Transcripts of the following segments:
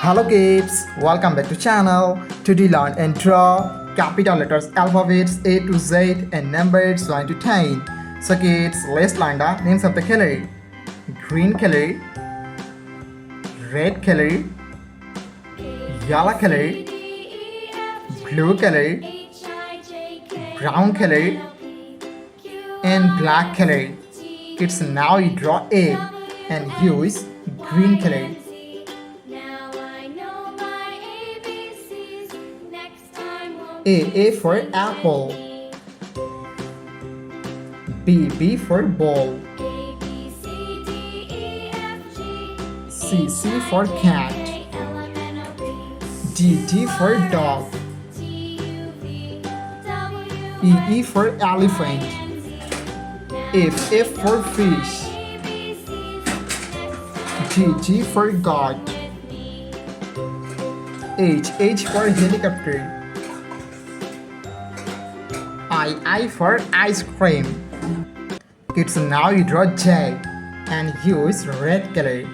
Hello kids, welcome back to channel. Today learn and draw capital letters alphabets A to Z and numbers 1 to 10. So kids, let's learn the names of the color. Green color, red color, yellow color, blue color, brown color and black color. Kids, now you draw A and use green color. A for apple. B for ball. C for cat. D for dog. E for elephant. F for fish. G for god. H for helicopter. I for ice cream. Kids, now you draw J and use red color.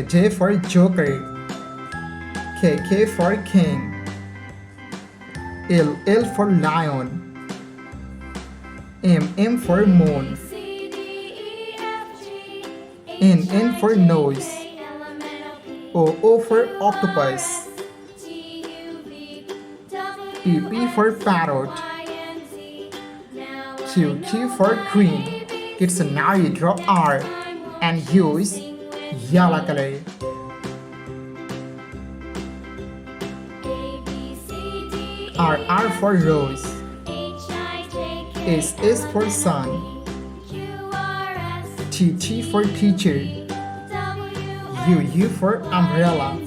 J for joker. K for king. L for lion. M for moon. N for nose. O for octopus. P for parrot. Q for queen. Kids, now you draw R and use yellow color. R for rose. S for sun. T for teacher. U for umbrella.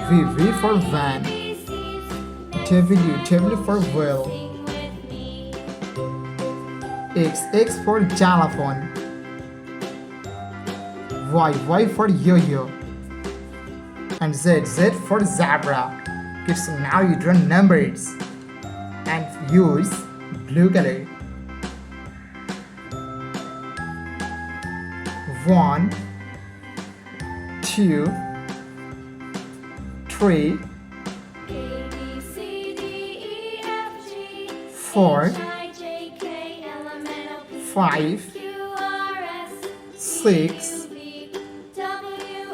V for van. W for whale. X for xylophone. Y for yo-yo. And Z for zebra. Kids, now you draw numbers and use blue color. 1 2 3 4 5 6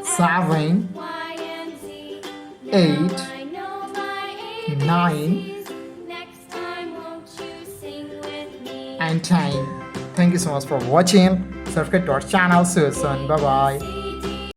7 8 9 and 10. Thank you so much for watching. Subscribe to our channel. See you soon. Bye bye.